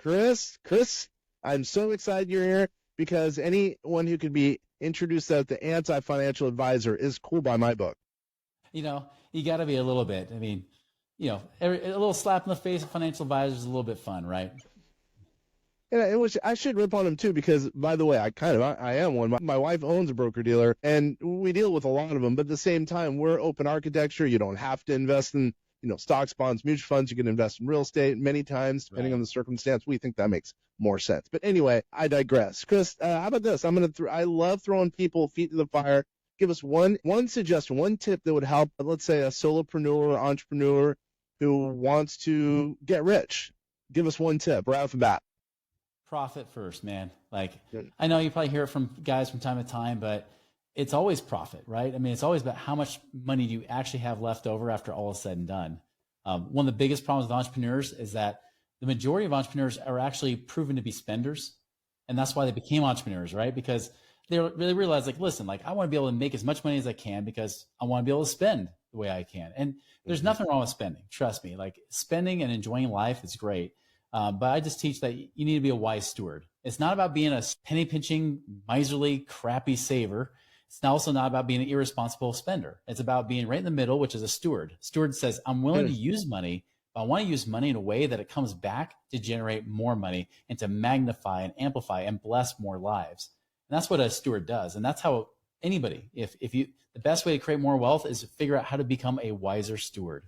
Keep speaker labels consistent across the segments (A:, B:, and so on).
A: Chris, I'm so excited you're here because anyone who could be introduced as the anti-financial advisor is cool by my book.
B: You got to be a little bit. I mean, a little slap in the face of financial advisors is a little bit fun, right?
A: And I should rip on him too because, by the way, I am one. My wife owns a broker dealer, and we deal with a lot of them. But at the same time, we're open architecture. You don't have to invest in stocks, bonds, mutual funds. You can invest in real estate many times, depending on the circumstance. We think that makes more sense. But anyway, I digress. Chris, how about this? I love throwing people feet to the fire. Give us one suggestion, one tip that would help, let's say, a solopreneur or entrepreneur who wants to get rich. Give us one tip right off the bat.
B: Profit first, man. I know you probably hear it from guys from time to time, but it's always profit, right? I mean, it's always about how much money do you actually have left over after all is said and done. One of the biggest problems with entrepreneurs is that the majority of entrepreneurs are actually proven to be spenders. And that's why they became entrepreneurs, right? Because they really realize, listen, I want to be able to make as much money as I can because I want to be able to spend the way I can. And there's nothing wrong with spending. Trust me, spending and enjoying life is great. But I just teach that you need to be a wise steward. It's not about being a penny pinching, miserly, crappy saver. It's also not about being an irresponsible spender. It's about being right in the middle, which is a steward. Steward says, I'm willing to use money, but I want to use money in a way that it comes back to generate more money and to magnify and amplify and bless more lives. And that's what a steward does. And that's how anybody, the best way to create more wealth is to figure out how to become a wiser steward.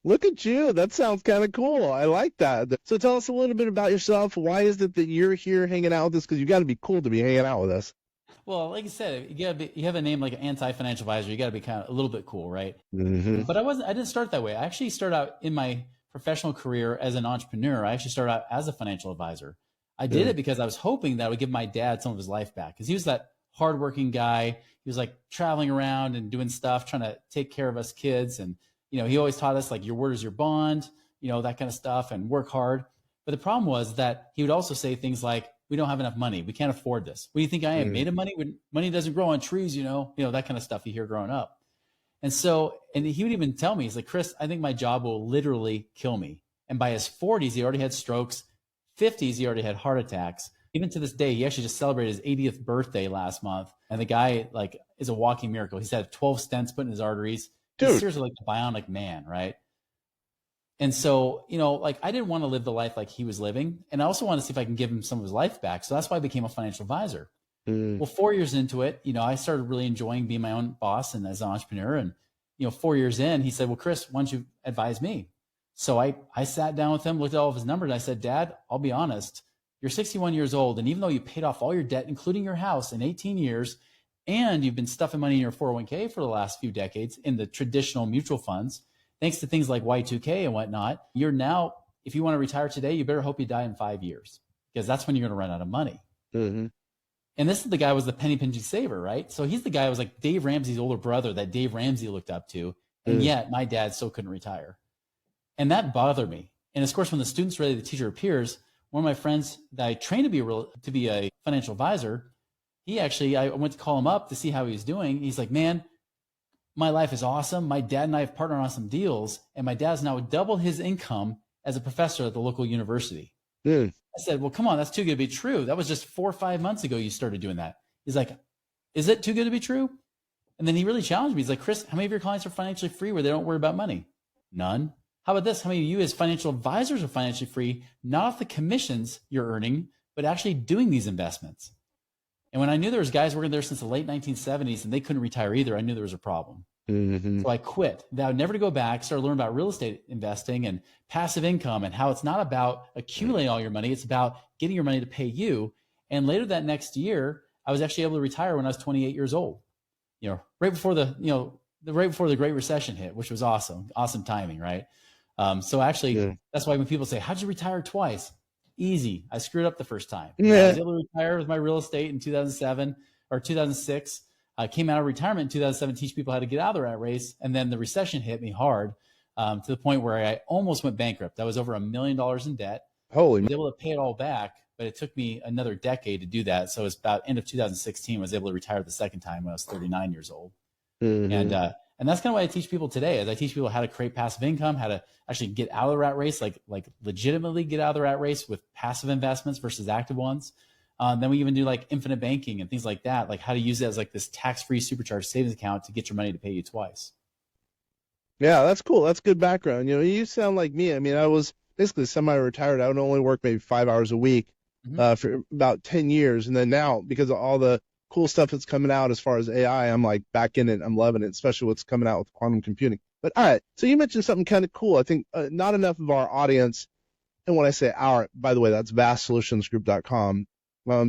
A: Look at you. That sounds kind of cool. I like that. So tell us a little bit about yourself. Why is it that you're here hanging out with us? Because you got to be cool to be hanging out with us.
B: Well, like I said, you have a name like an anti-financial advisor. You got to be kind of a little bit cool, right?
A: Mm-hmm.
B: But I didn't start that way. I actually started out in my professional career as an entrepreneur. I actually started out as a financial advisor. I did it because I was hoping that I would give my dad some of his life back because he was that hardworking guy. He was traveling around and doing stuff, trying to take care of us kids. And, he always taught us your word is your bond, that kind of stuff, and work hard. But the problem was that he would also say things like, we don't have enough money. We can't afford this. What do you think I am, made of money? When money doesn't grow on trees, that kind of stuff you hear growing up. And he would even tell me, he's like, Chris, I think my job will literally kill me. And by his 40s, he already had strokes. 50s, he already had heart attacks. Even to this day, he actually just celebrated his 80th birthday last month. And the guy is a walking miracle. He's had 12 stents put in his arteries.
A: Dude.
B: He's seriously a bionic man, right? And so, I didn't want to live the life like he was living. And I also wanted to see if I can give him some of his life back. So that's why I became a financial advisor. Well, 4 years into it, I started really enjoying being my own boss and as an entrepreneur. And, 4 years in, he said, well, Chris, why don't you advise me? So I sat down with him, looked at all of his numbers. And I said, Dad, I'll be honest. You're 61 years old. And even though you paid off all your debt, including your house in 18 years, and you've been stuffing money in your 401k for the last few decades in the traditional mutual funds, thanks to things like Y2K and whatnot, you're now, if you want to retire today, you better hope you die in 5 years because that's when you're going to run out of money.
A: Mm-hmm.
B: And this is the guy who was the penny pinching saver, right? So he's the guy who was like Dave Ramsey's older brother that Dave Ramsey looked up to. And yet my dad still couldn't retire. And that bothered me. And of course, when the student's ready, the teacher appears. One of my friends that I trained to be a financial advisor, I went to call him up to see how he was doing. He's like, man, my life is awesome. My dad and I have partnered on some deals, and my dad's now doubled his income as a professor at the local university. I said, well, come on, that's too good to be true. That was just 4 or 5 months ago you started doing that. He's like, is it too good to be true? And then he really challenged me. He's like, Chris, how many of your clients are financially free where they don't worry about money? None. How about this? How many of you as financial advisors are financially free, not off the commissions you're earning, but actually doing these investments? And when I knew there was guys working there since the late 1970s and they couldn't retire either, I knew there was a problem. Mm-hmm. So I quit. Vowed never to go back, started learning about real estate investing and passive income and how it's not about accumulating all your money. It's about getting your money to pay you. And later that next year, I was actually able to retire when I was 28 years old, right before the Great Recession hit, which was awesome timing, right? So actually, that's why when people say, how'd you retire twice? Easy. I screwed up the first time. I was able to retire with my real estate in 2007 or 2006. I came out of retirement in 2007, teach people how to get out of the rat race. And then the recession hit me hard to the point where I almost went bankrupt. I was over $1 million in debt.
A: Holy!
B: I was able to pay it all back, but it took me another decade to do that. So it's about end of 2016, I was able to retire the second time when I was 39 years old. And that's kind of what I teach people today is I teach people how to create passive income, how to actually get out of the rat race, like legitimately get out of the rat race with passive investments versus active ones. Then we even do like infinite banking and things like that, like how to use it as like this tax-free supercharged savings account to get your money to pay you twice.
A: Yeah, that's cool. That's good background. You sound like me. I mean, I was basically semi-retired. I would only work maybe 5 hours a week for about 10 years. And then now, because of all the cool stuff that's coming out as far as AI, I'm like back in it. I'm loving it, especially what's coming out with quantum computing. But all right, so you mentioned something kind of cool. I think not enough of our audience, and when I say our, by the way, that's vastsolutionsgroup.com.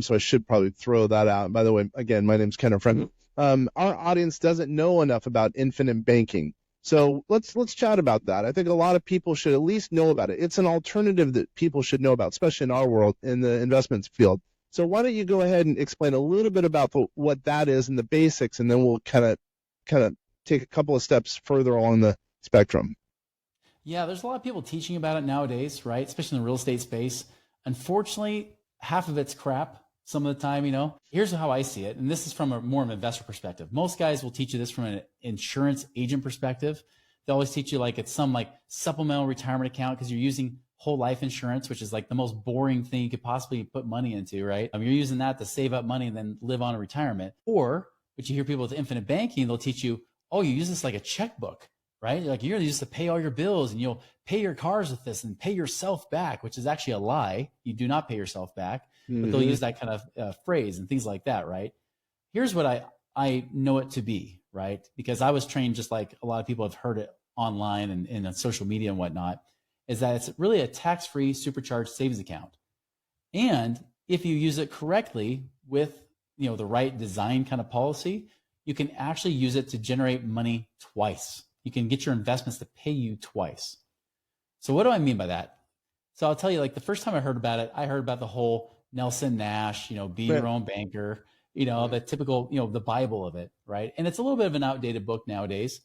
A: So I should probably throw that out. By the way, again, my name's Ken, a friend. Our audience doesn't know enough about infinite banking. So let's chat about that. I think a lot of people should at least know about it. It's an alternative that people should know about, especially in our world, in the investments field. So why don't you go ahead and explain a little bit about what that is and the basics, and then we'll kind of take a couple of steps further along the spectrum.
B: Yeah, there's a lot of people teaching about it nowadays, right? Especially in the real estate space. Unfortunately, half of it's crap some of the time, Here's how I see it. And this is from a more of an investor perspective. Most guys will teach you this from an insurance agent perspective. They always teach you like it's some like supplemental retirement account because you're using whole life insurance, which is like the most boring thing you could possibly put money into, right? You're using that to save up money and then live on a retirement. Or, what you hear people with infinite banking, they'll teach you, oh, you use this like a checkbook, right? Like you're going to use this to pay all your bills and you'll pay your cars with this and pay yourself back, which is actually a lie. You do not pay yourself back, but they'll use that kind of phrase and things like that, right? Here's what I know it to be, right? Because I was trained just like a lot of people have heard it online and on social media and whatnot, is that it's really a tax-free supercharged savings account. And if you use it correctly with the right design kind of policy, you can actually use it to generate money twice. You can get your investments to pay you twice. So what do I mean by that? So I'll tell you, like the first time I heard about it, I heard about the whole Nelson Nash, be your own banker, the typical, the Bible of it, right? And it's a little bit of an outdated book nowadays.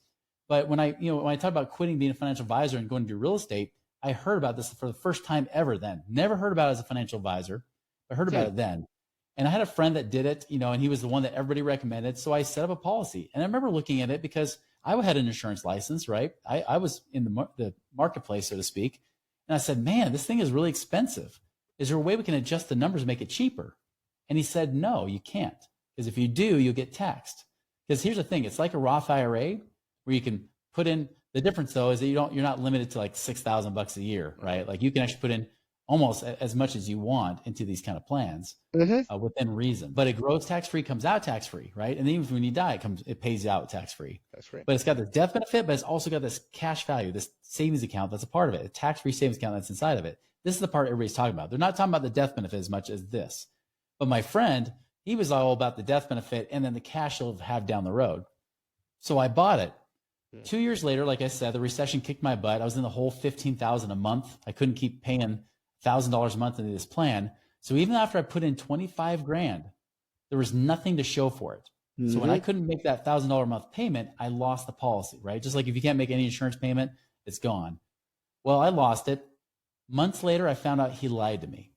B: But when I talk about quitting being a financial advisor and going to do real estate, I heard about this for the first time ever then. Never heard about it as a financial advisor, but heard about it then. And I had a friend that did it, and he was the one that everybody recommended. So I set up a policy. And I remember looking at it because I had an insurance license, right? I was in the marketplace, so to speak. And I said, man, this thing is really expensive. Is there a way we can adjust the numbers and make it cheaper? And he said, no, you can't. Because if you do, you'll get taxed. Because here's the thing. It's like a Roth IRA where you can put in. The difference though is that you're not limited to like $6,000 a year, right? Like you can actually put in almost as much as you want into these kind of plans within reason. But it grows tax-free, comes out tax-free, right? And even when you die, it pays you out tax-free. That's right. But it's got the death benefit, but it's also got this cash value, this savings account that's a part of it, a tax-free savings account that's inside of it. This is the part everybody's talking about. They're not talking about the death benefit as much as this. But my friend, he was all about the death benefit and then the cash he'll have down the road. So I bought it. 2 years later, like I said, the recession kicked my butt. I was in the hole $15,000 a month. I couldn't keep paying $1,000 a month into this plan. So even after I put in 25 grand, there was nothing to show for it. So when I couldn't make that $1,000 a month payment, I lost the policy, right? Just like if you can't make any insurance payment, it's gone. Well, I lost it. Months later, I found out he lied to me.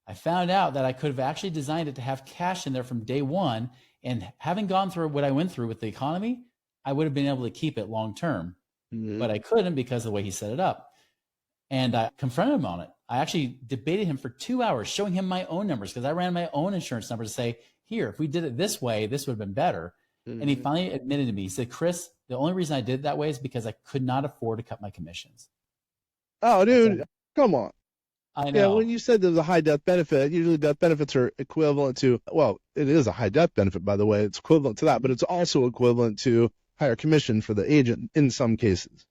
B: I found out that I could have actually designed it to have cash in there from day one. And having gone through what I went through with the economy, I would have been able to keep it long term, but I couldn't because of the way he set it up. And I confronted him on it. I actually debated him for 2 hours, showing him my own numbers because I ran my own insurance numbers to say, here, if we did it this way, this would have been better. And he finally admitted to me, he said, Chris, the only reason I did it that way is because I could not afford to cut my commissions.
A: Oh, dude, come on.
B: I know.
A: Yeah, when you said there's a high death benefit, usually death benefits are equivalent to, well, it is a high death benefit, by the way. It's equivalent to that, but it's also equivalent to higher commission for the agent in some cases.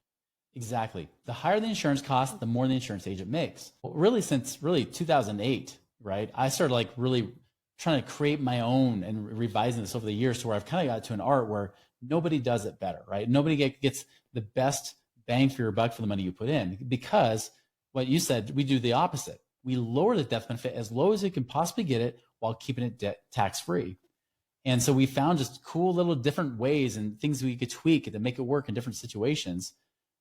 B: Exactly. The higher the insurance cost, the more the insurance agent makes. Well, really, since 2008, right, I started like really trying to create my own and revising this over the years to where I've kind of got to an art where nobody does it better, right? Nobody gets the best bang for your buck for the money you put in, because what you said, we do the opposite. We lower the death benefit as low as you can possibly get it while keeping it tax-free. And so we found just cool little different ways and things we could tweak to make it work in different situations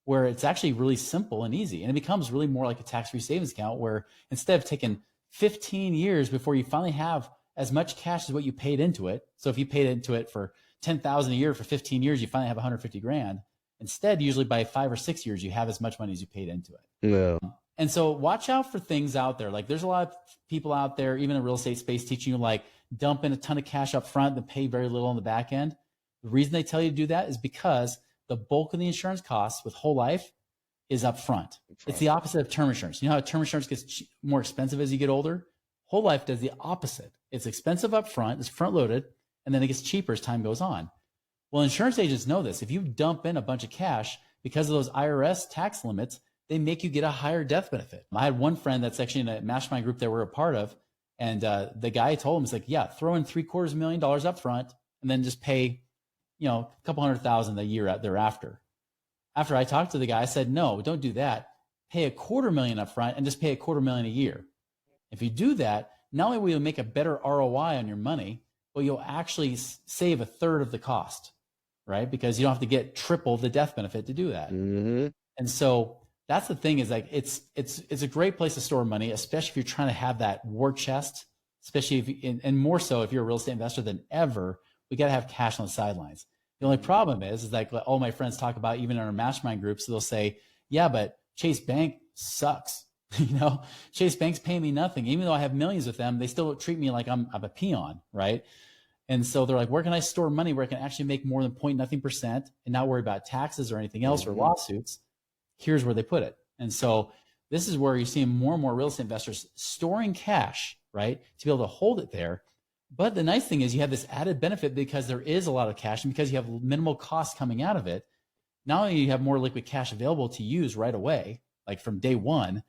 B: where it's actually really simple and easy. And it becomes really more like a tax-free savings account where instead of taking 15 years before you finally have as much cash as what you paid into it. So if you paid into it for $10,000 a year for 15 years, you finally have 150 grand. Instead, usually by 5 or 6 years, you have as much money as you paid into it.
A: Yeah.
B: And so watch out for things out there. Like there's a lot of people out there, even in the real estate space, teaching you like dump in a ton of cash up front and pay very little on the back end. The reason they tell you to do that is because the bulk of the insurance costs with whole life is up front. It's the opposite of term insurance. You know how term insurance gets more expensive as you get older? Whole life does the opposite. It's expensive up front, it's front loaded, and then it gets cheaper as time goes on. Well, insurance agents know this. If you dump in a bunch of cash because of those IRS tax limits, they make you get a higher death benefit. I had one friend that's actually in a mastermind group that we're a part of, and the guy told him, he's like, yeah, throw in $750,000 up front and then just pay, a couple $100,000 a year thereafter. After I talked to the guy, I said, no, don't do that. Pay $250,000 up front and just pay $250,000 a year. If you do that, not only will you make a better ROI on your money, but you'll actually save a third of the cost, right? Because you don't have to get triple the death benefit to do that.
A: Mm-hmm.
B: And so that's the thing is like, it's a great place to store money, especially if you're trying to have that war chest, especially if, and more so if you're a real estate investor than ever, we got to have cash on the sidelines. The only problem is like all my friends talk about, even in our mastermind groups, they'll say, yeah, but Chase Bank sucks. Chase Bank's paying me nothing. Even though I have millions with them, they still treat me like I'm a peon, right? And so they're like, where can I store money where I can actually make more than 0.nothing% and not worry about taxes or anything else or lawsuits? Here's where they put it. And so this is where you're seeing more and more real estate investors storing cash, right, to be able to hold it there. But the nice thing is you have this added benefit because there is a lot of cash and because you have minimal costs coming out of it. Not only do you have more liquid cash available to use right away, like from day one,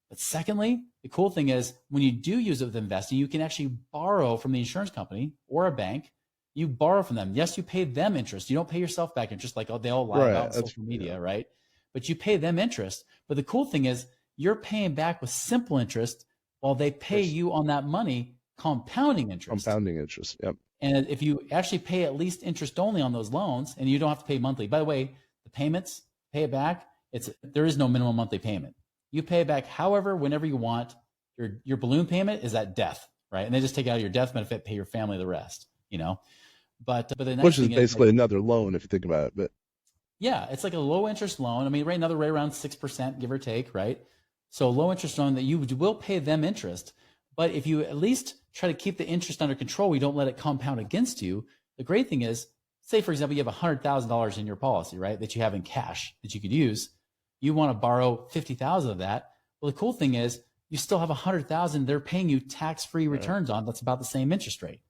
B: but secondly, the cool thing is when you do use it with investing, you can actually borrow from the insurance company or a bank. You borrow from them. Yes, you pay them interest. You don't pay yourself back interest like they all lie about on social media, right? But you pay them interest. But the cool thing is you're paying back with simple interest while they pay you on that money compounding interest.
A: Compounding interest, yep.
B: And if you actually pay at least interest only on those loans, and you don't have to pay monthly. By the way, the payments, pay it back, there is no minimum monthly payment. You pay it back however, whenever you want. Your balloon payment is at death, right? And they just take out your death benefit, pay your family the rest, But the nice
A: which is
B: thing
A: basically
B: like,
A: another loan if you think about it. But
B: yeah, it's like a low interest loan. I mean, right now they're right around 6%, give or take, right? So low interest loan that you will pay them interest. But if you at least try to keep the interest under control, you don't let it compound against you. The great thing is, say, for example, you have $100,000 in your policy, right, that you have in cash that you could use. You want to borrow 50,000 of that. Well, the cool thing is you still have 100,000 they're paying you tax-free returns on. That's about the same interest rate,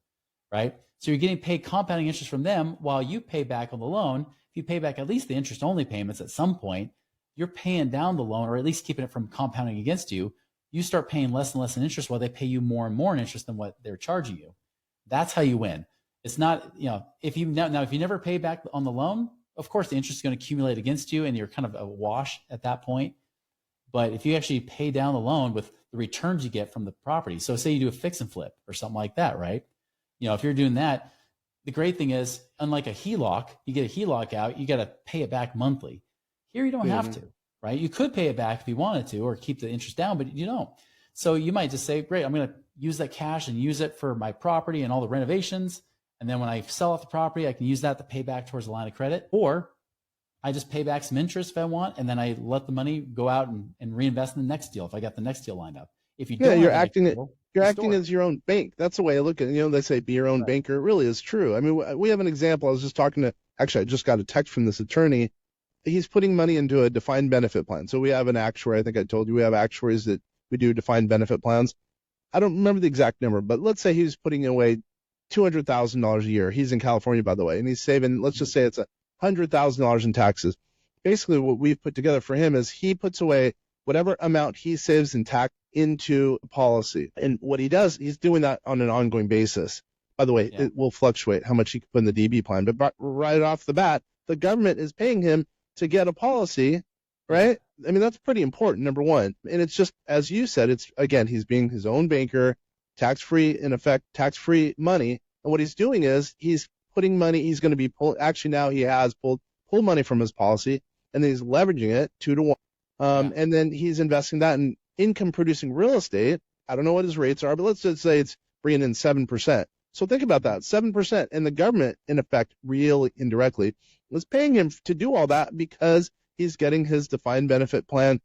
B: right? So you're getting paid compounding interest from them while you pay back on the loan. If you pay back at least the interest-only payments at some point, you're paying down the loan or at least keeping it from compounding against you. You start paying less and less in interest while they pay you more and more in interest than what they're charging you. That's how you win. It's not, if you never pay back on the loan, of course the interest is going to accumulate against you and you're kind of a wash at that point. But if you actually pay down the loan with the returns you get from the property, so say you do a fix and flip or something like that, right? If you're doing that, the great thing is, unlike a HELOC, you get a HELOC out, you got to pay it back monthly. Here you don't have to, right? You could pay it back if you wanted to or keep the interest down, but you don't. So you might just say, great, I'm going to use that cash and use it for my property and all the renovations. And then when I sell off the property, I can use that to pay back towards the line of credit. Or I just pay back some interest if I want, and then I let the money go out and reinvest in the next deal if I got the next deal lined up. If you don't,
A: you're acting as your own bank. That's the way I look at it. They say be your own banker. It really is true. I mean, we have an example. I was just talking to, actually, I just got a text from this attorney. He's putting money into a defined benefit plan. So we have an actuary. I think I told you we have actuaries that we do defined benefit plans. I don't remember the exact number, but let's say he's putting away $200,000 a year. He's in California, by the way, and he's saving, let's just say it's $100,000 in taxes. Basically, what we've put together for him is he puts away whatever amount he saves in tax into a policy. And what he does, he's doing that on an ongoing basis. By the way, it will fluctuate how much he can put in the DB plan. But right off the bat, the government is paying him to get a policy, right? I mean, that's pretty important, number one. And it's just, as you said, it's, again, he's being his own banker, tax-free, in effect, tax-free money. And what he's doing is he's putting money, he's going to be actually now he has pulled money from his policy, and then he's leveraging it 2-to-1. And then he's investing that in income-producing real estate. I don't know what his rates are, but let's just say it's bringing in 7%. So think about that, 7%. And the government, in effect, really indirectly, was paying him to do all that because he's getting his defined benefit plan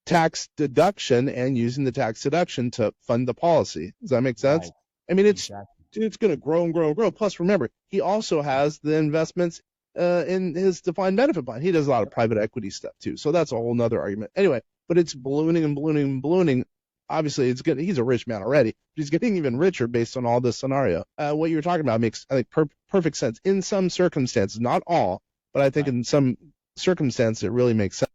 A: tax deduction and using the tax deduction to fund the policy. Does that make sense?
B: Right.
A: I mean,
B: Exactly.
A: it's going to grow and grow and grow. Plus, remember, he also has the investments in his defined benefit plan. He does a lot of private equity stuff too. So that's a whole nother argument. Anyway, but it's ballooning and ballooning and ballooning. Obviously, it's good. He's a rich man already, but he's getting even richer based on all this scenario. What you're talking about makes, I think, perfect sense in some circumstances, not all, but I think in some circumstances it really makes sense.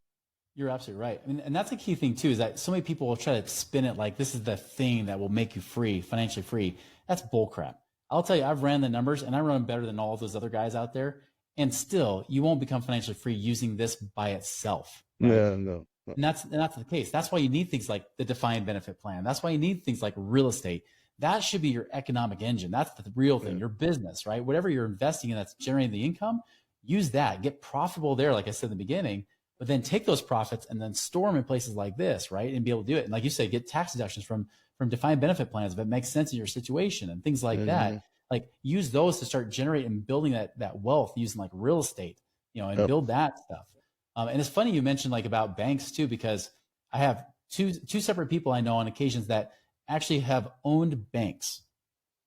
B: You're absolutely right. I mean, and that's a key thing too, is that so many people will try to spin it like this is the thing that will make you free, financially free. That's bullcrap. I'll tell you, I've ran the numbers and I run them better than all of those other guys out there. And still, you won't become financially free using this by itself. Right?
A: Yeah, no.
B: And that's the case. That's why you need things like the defined benefit plan. That's why you need things like real estate. That should be your economic engine. That's the real thing, your business, right? Whatever you're investing in that's generating the income, use that. Get profitable there, like I said in the beginning, but then take those profits and then store them in places like this, right? And be able to do it. And like you say, get tax deductions from defined benefit plans if it makes sense in your situation and things like that. Like use those to start generating and building that wealth using like real estate, and build that stuff. And it's funny you mentioned like about banks too, because I have two separate people I know on occasions that actually have owned banks,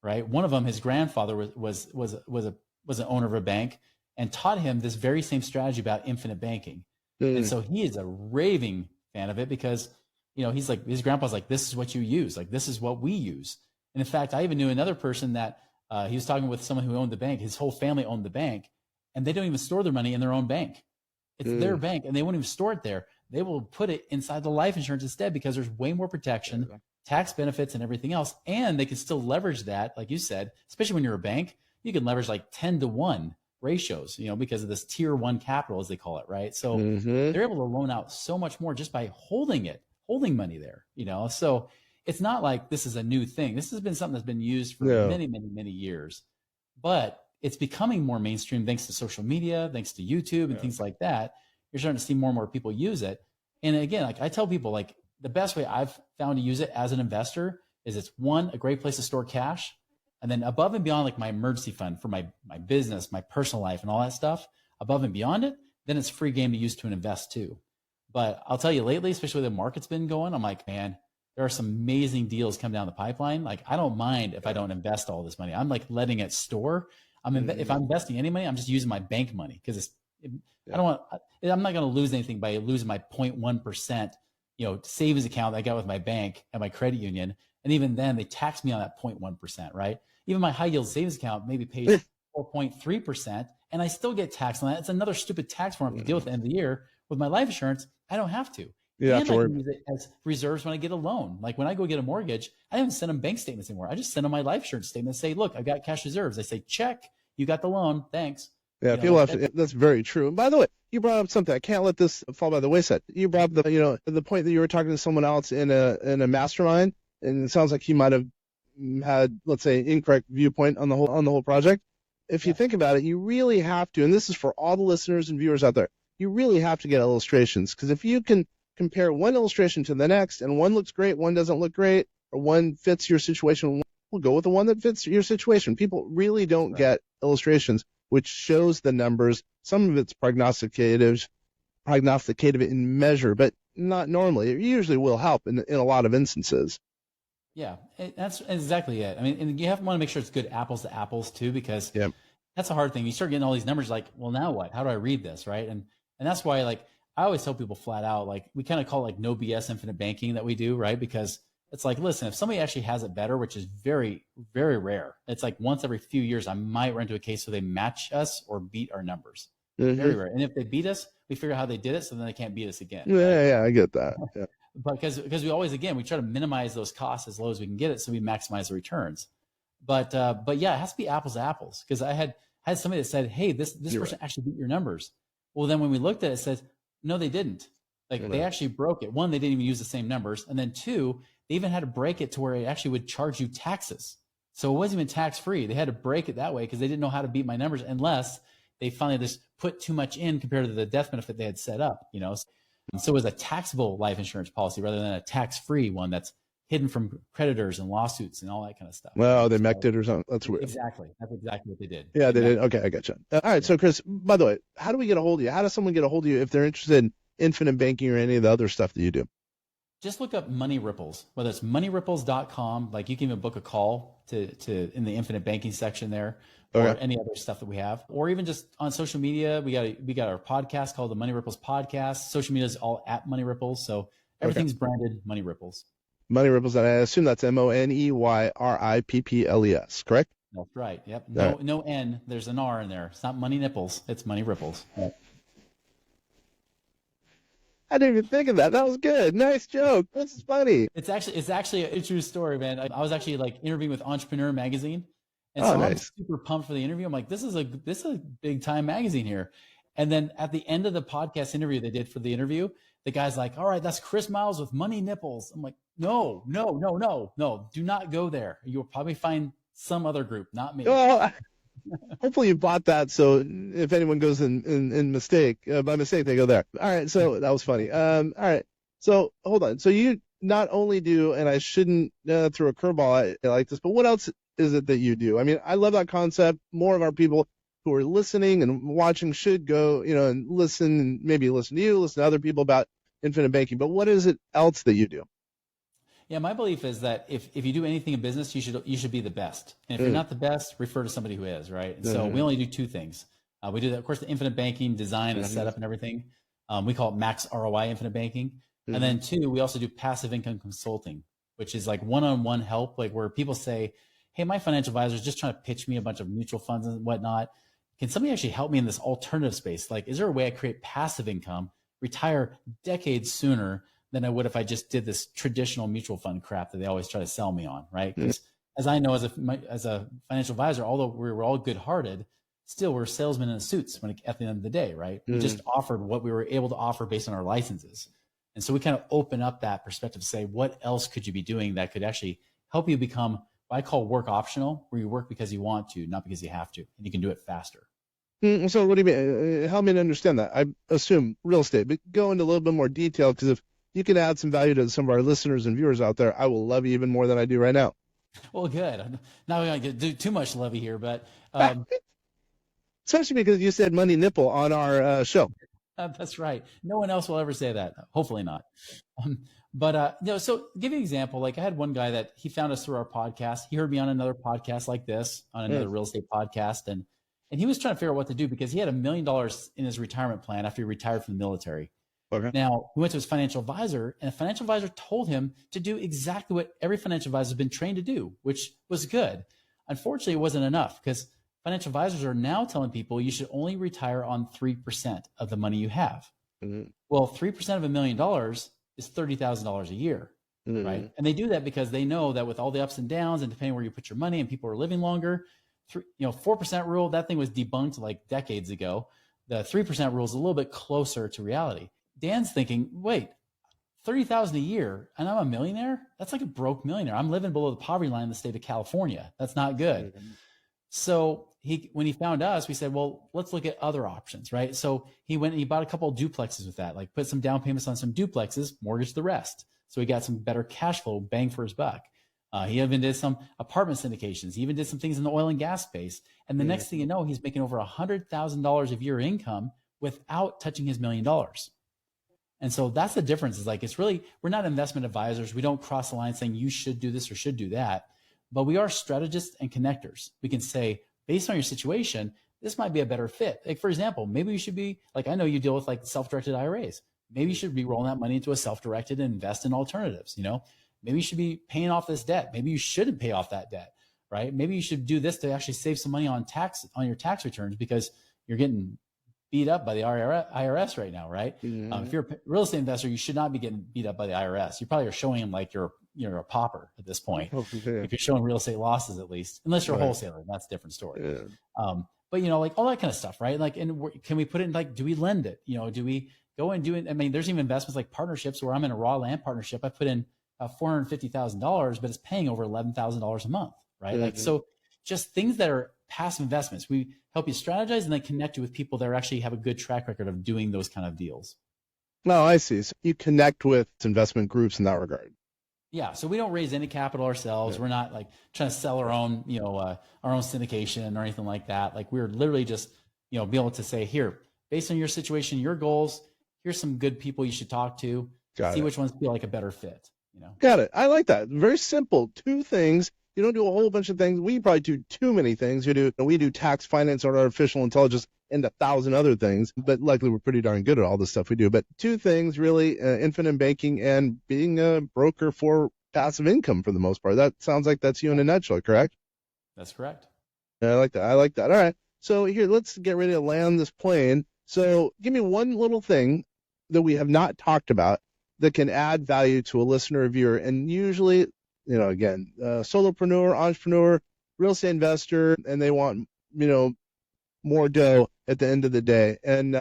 B: right? One of them, his grandfather was an owner of a bank and taught him this very same strategy about infinite banking. And so he is a raving fan of it because, he's like, his grandpa's like, this is what you use. Like, this is what we use. And in fact, I even knew another person that he was talking with someone who owned the bank. His whole family owned the bank and they don't even store their money in their own bank. It's their bank and they won't even store it there. They will put it inside the life insurance instead because there's way more protection, tax benefits and everything else. And they can still leverage that. Like you said, especially when you're a bank, you can leverage like 10-to-1 ratios, because of this tier 1 capital, as they call it. Right. So they're able to loan out so much more just by holding money there, so it's not like this is a new thing. This has been something that's been used for many, many, many years, but it's becoming more mainstream thanks to social media, thanks to YouTube and things like that. You're starting to see more and more people use it. And again, like I tell people, like the best way I've found to use it as an investor is it's a great place to store cash. And then above and beyond like my emergency fund for my business, my personal life and all that stuff, above and beyond it, then it's free game to use to invest too. But I'll tell you lately, especially the market's been going, I'm like, man, there are some amazing deals coming down the pipeline. Like I don't mind if I don't invest all this money. I'm like letting it store. If I'm investing any money, I'm just using my bank money because I'm not going to lose anything by losing my 0.1%, savings account that I got with my bank and my credit union. And even then they tax me on that 0.1%, right? Even my high yield savings account maybe pays 4.3% and I still get taxed on that. It's another stupid tax form to deal with at the end of the year. With my life insurance, I don't have to. And I can use it as reserves when I get a loan. Like when I go get a mortgage, I don't even send them bank statements anymore. I just send them my life insurance statement and say, look, I've got cash reserves. They say, check, you got the loan. Thanks.
A: Yeah, that's very true. And by the way, you brought up something. I can't let this fall by the wayside. You brought up the point that you were talking to someone else in a mastermind, and it sounds like he might have had, let's say, incorrect viewpoint on the whole project. If you think about it, you really have to, and this is for all the listeners and viewers out there, you really have to get illustrations, because if you can compare one illustration to the next and one looks great, one doesn't look great, or one fits your situation, we'll go with the one that fits your situation. People really don't get illustrations, which shows the numbers. Some of it's prognosticative in measure, but not normally. It usually will help in a lot of instances.
B: Yeah, that's exactly it. I mean, and you want to make sure it's good apples to apples too, because that's a hard thing. You start getting all these numbers like, well, now what? How do I read this, right? And that's why, like, I always tell people flat out, like, we kind of call it like no BS infinite banking that we do, right? Because it's like, listen, if somebody actually has it better, which is very, very rare, it's like once every few years, I might run into a case where they match us or beat our numbers. Very rare. And if they beat us, we figure out how they did it, so then they can't beat us again.
A: Yeah, I get that. Yeah.
B: But because we always, again, we try to minimize those costs as low as we can get it, so we maximize the returns. But yeah, it has to be apples to apples, because I had somebody that said, hey, this person actually beat your numbers. Well, then when we looked at it, it says, no, they didn't. Like they actually broke it. One, they didn't even use the same numbers. And then two, they even had to break it to where it actually would charge you taxes. So it wasn't even tax free. They had to break it that way because they didn't know how to beat my numbers unless they finally just put too much in compared to the death benefit they had set up, So it was a taxable life insurance policy rather than a tax-free one that's hidden from creditors and lawsuits and all that kind of stuff.
A: Well, they meched it or something. That's weird.
B: Exactly. That's exactly what they did.
A: Yeah,
B: exactly.
A: they did. Okay, I gotcha. All right. So, Chris, by the way, how do we get a hold of you? How does someone get a hold of you if they're interested in infinite banking or any of the other stuff that you do?
B: Just look up Money Ripples, whether it's moneyripples.com, like you can even book a call to in the infinite banking section there, or any other stuff that we have, or even just on social media. We got our podcast called the Money Ripples Podcast. Social media is all at Money Ripples, so everything's branded Money Ripples.
A: Money Ripples, and I assume that's MONEYRIPPLES, correct?
B: That's right. Yep. No N. There's an R in there. It's not Money Nipples. It's Money Ripples. Right.
A: I didn't even think of that. That was good. Nice joke. This is funny.
B: It's actually a true story, man. I was actually like interviewing with Entrepreneur Magazine, and so I'm super pumped for the interview. I'm like, this is a big time magazine here. And then at the end of the podcast interview they did for the interview, the guy's like, all right, that's Chris Miles with Money Nipples. I'm like, no, do not go there. You'll probably find some other group, not me.
A: Well, hopefully you bought that, so if anyone goes in mistake, by mistake, they go there. All right, so that was funny. All right, so hold on. So you not only do, and I shouldn't throw a curveball at like this, but what else is it that you do? I mean, I love that concept. More of our people who are listening and watching should go, and listen, and maybe listen to you, listen to other people about infinite banking. But what is it else that you do?
B: Yeah, my belief is that if you do anything in business, you should be the best. And if you're not the best, refer to somebody who is, right? And so we only do two things. We do that, of course, the infinite banking design and setup and everything. We call it max ROI infinite banking. And then two, we also do passive income consulting, which is like one-on-one help, like where people say, hey, my financial advisor is just trying to pitch me a bunch of mutual funds and whatnot. Can somebody actually help me in this alternative space? Like, is there a way I create passive income, retire decades sooner than I would if I just did this traditional mutual fund crap that they always try to sell me on, right? Because as I know, as a financial advisor, although we were all good-hearted, still we're salesmen in suits at the end of the day, right? We just offered what we were able to offer based on our licenses. And so we kind of open up that perspective to say, what else could you be doing that could actually help you become what I call work optional, where you work because you want to, not because you have to, and you can do it faster.
A: So what do you mean? Help me to understand that. I assume real estate, but go into a little bit more detail, because if you can add some value to some of our listeners and viewers out there, I will love you even more than I do right now.
B: Well, good. Not going to do too much lovey here, but
A: especially because you said Money Nipple on our show.
B: That's right. No one else will ever say that. Hopefully not. So give you an example. Like I had one guy that he found us through our podcast. He heard me on another podcast like this, on another real estate podcast, and he was trying to figure out what to do because he had $1 million in his retirement plan after he retired from the military. Okay. Now, he went to his financial advisor, and the financial advisor told him to do exactly what every financial advisor has been trained to do, which was good. Unfortunately, it wasn't enough, because financial advisors are now telling people you should only retire on 3% of the money you have. Well, 3% of $1 million is $30,000 a year, right? And they do that because they know that with all the ups and downs and depending where you put your money and people are living longer, 4% rule, that thing was debunked like decades ago. The 3% rule is a little bit closer to reality. Dan's thinking, wait, $30,000 a year and I'm a millionaire? That's like a broke millionaire. I'm living below the poverty line in the state of California. That's not good. So when he found us, we said, well, let's look at other options, right? So he went and he bought a couple of duplexes with that, like put some down payments on some duplexes, mortgaged the rest. So he got some better cash flow, bang for his buck. He even did some apartment syndications. He even did some things in the oil and gas space. And the next thing you know, he's making over $100,000 a year income without touching his $1 million. And so that's the difference. Is like, it's really, we're not investment advisors. We don't cross the line saying you should do this or should do that, but we are strategists and connectors. We can say, based on your situation, this might be a better fit. Like, for example, maybe you should be like, I know you deal with like self-directed IRAs. Maybe you should be rolling that money into a self-directed and invest in alternatives. Maybe you should be paying off this debt. Maybe you shouldn't pay off that debt, right? Maybe you should do this to actually save some money on your tax returns, because you're getting beat up by the IRS right now, right? If you're a real estate investor, you should not be getting beat up by the IRS. You probably are showing them like you're a pauper at this point. If you're showing real estate losses, at least, unless you're a wholesaler, that's a different story. But like all that kind of stuff, right? Like, and can we put it in, like, do we lend it? Do we go and do it? I mean, there's even investments like partnerships where I'm in a raw land partnership. I put in $450,000, but it's paying over $11,000 a month, right? Like, so just things that are passive investments. We help you strategize and then connect you with people that actually have a good track record of doing those kind of deals.
A: No, I see. So you connect with investment groups in that regard.
B: Yeah, so we don't raise any capital ourselves.
A: Yeah.
B: We're not like trying to sell our own, our own syndication or anything like that. Like we're literally just, be able to say, here, based on your situation, your goals, here's some good people you should talk to.
A: Got
B: See
A: it.
B: which ones feel like a better fit.
A: Got it. I like that. Very simple. Two things. You don't do a whole bunch of things. We probably do too many things. We do tax, finance, or artificial intelligence, and 1,000 other things. But luckily, we're pretty darn good at all the stuff we do. But two things really: infinite banking and being a broker for passive income for the most part. That sounds like that's you in a nutshell, correct?
B: That's correct.
A: Yeah, I like that. I like that. All right. So here, let's get ready to land this plane. So give me one little thing that we have not talked about that can add value to a listener or viewer. And usually, again, solopreneur, entrepreneur, real estate investor, and they want, more dough at the end of the day. And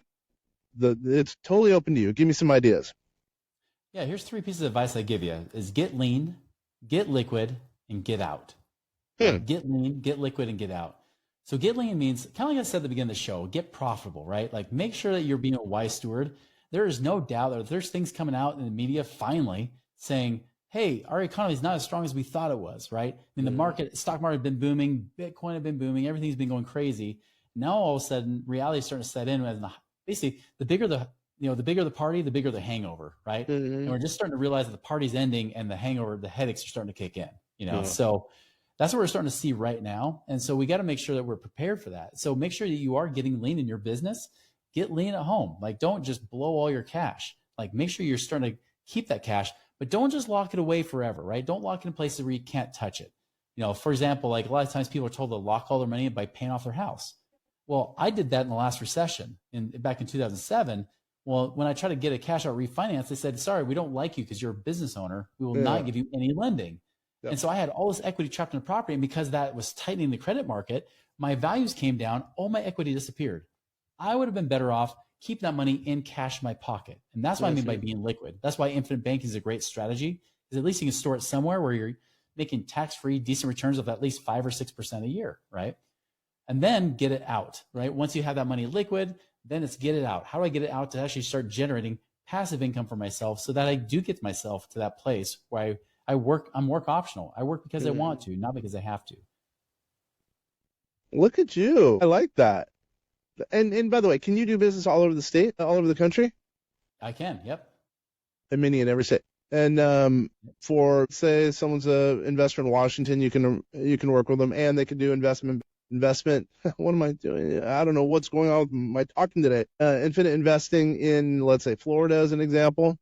A: it's totally open to you. Give me some ideas.
B: Yeah, here's 3 pieces of advice I give you is get lean, get liquid, and get out. Get lean, get liquid, and get out. So get lean means, kind of like I said at the beginning of the show, get profitable, right? Like make sure that you're being a wise steward. There is no doubt that there's things coming out in the media finally saying, hey, our economy is not as strong as we thought it was, right? I mean, the stock market had been booming, Bitcoin had been booming, everything's been going crazy. Now all of a sudden, reality is starting to set in. Basically, the bigger the party, the bigger the hangover, right? And we're just starting to realize that the party's ending and the hangover, the headaches are starting to kick in. So that's what we're starting to see right now. And so we got to make sure that we're prepared for that. So make sure that you are getting lean in your business. Get lean at home. Like don't just blow all your cash. Like make sure you're starting to keep that cash, but don't just lock it away forever, right? Don't lock it in places where you can't touch it. For example, like a lot of times people are told to lock all their money by paying off their house. Well, I did that in the last recession back in 2007. Well, when I tried to get a cash out refinance, they said, sorry, we don't like you because you're a business owner. We will not give you any lending. Yep. And so I had all this equity trapped in the property. And because that was tightening the credit market, my values came down. All my equity disappeared. I would have been better off keeping that money in cash in my pocket. And that's what I mean by being liquid. That's why infinite banking is a great strategy, because at least you can store it somewhere where you're making tax-free, decent returns of at least 5 or 6% a year, right? And then get it out, right? Once you have that money liquid, then it's get it out. How do I get it out to actually start generating passive income for myself so that I do get myself to that place where I'm work optional. I work because I want to, not because I have to.
A: Look at you. I like that. And by the way, can you do business all over the state, all over the country?
B: I can, yep.
A: A mini in every state. And for, say, someone's an investor in Washington, you can work with them, and they can do investment. What am I doing? I don't know what's going on with my talking today. Infinite investing in, let's say, Florida as an example.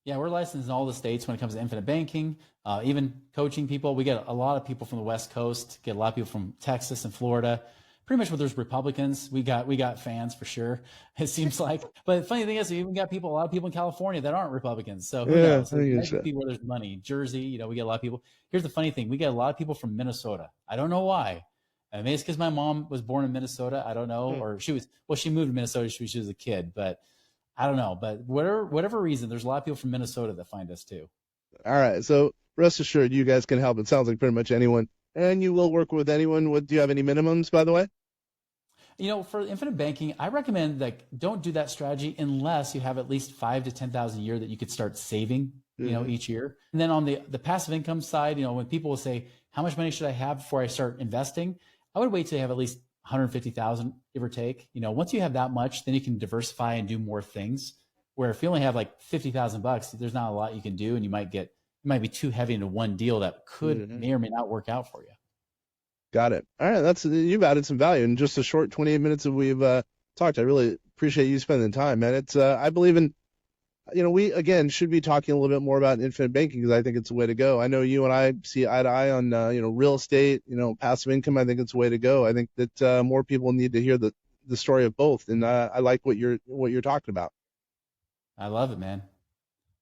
B: Yeah, we're licensed in all the states when it comes to infinite banking, even coaching people. We get a lot of people from the West Coast, get a lot of people from Texas and Florida. Pretty much where there's Republicans, we got fans for sure, it seems like. But the funny thing is, we even got a lot of people in California that aren't Republicans. So who knows? It be where there's money. Jersey, we get a lot of people. Here's the funny thing. We get a lot of people from Minnesota. I don't know why. I mean, it's because my mom was born in Minnesota. I don't know. Or she moved to Minnesota. She was a kid, but I don't know. But whatever reason, there's a lot of people from Minnesota that find us too.
A: All right. So rest assured, you guys can help. It sounds like pretty much anyone. And you will work with anyone. Do you have any minimums, by the way?
B: For infinite banking, I recommend don't do that strategy unless you have at least 5,000 to 10,000 a year that you could start saving, each year. And then on the passive income side, when people will say, how much money should I have before I start investing? I would wait till you have at least 150,000, give or take. Once you have that much, then you can diversify and do more things. Where if you only have like $50,000, there's not a lot you can do, and you might be too heavy into one deal that may or may not work out for you. Got it. All right, you've added some value in just a short 28 minutes that we've talked. I really appreciate you spending the time, man. It's I believe in, we again should be talking a little bit more about infinite banking because I think it's the way to go. I know you and I see eye to eye on real estate, passive income. I think it's the way to go. I think that more people need to hear the story of both, and I like what you're talking about. I love it, man.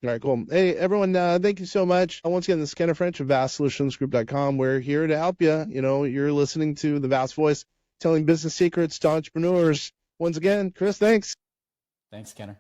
B: All right, cool. Hey, everyone, thank you so much. Once again, this is Ken French of VastSolutionsGroup.com. We're here to help you. You're listening to the Vast Voice, telling business secrets to entrepreneurs. Once again, Chris, thanks. Thanks, Kenner.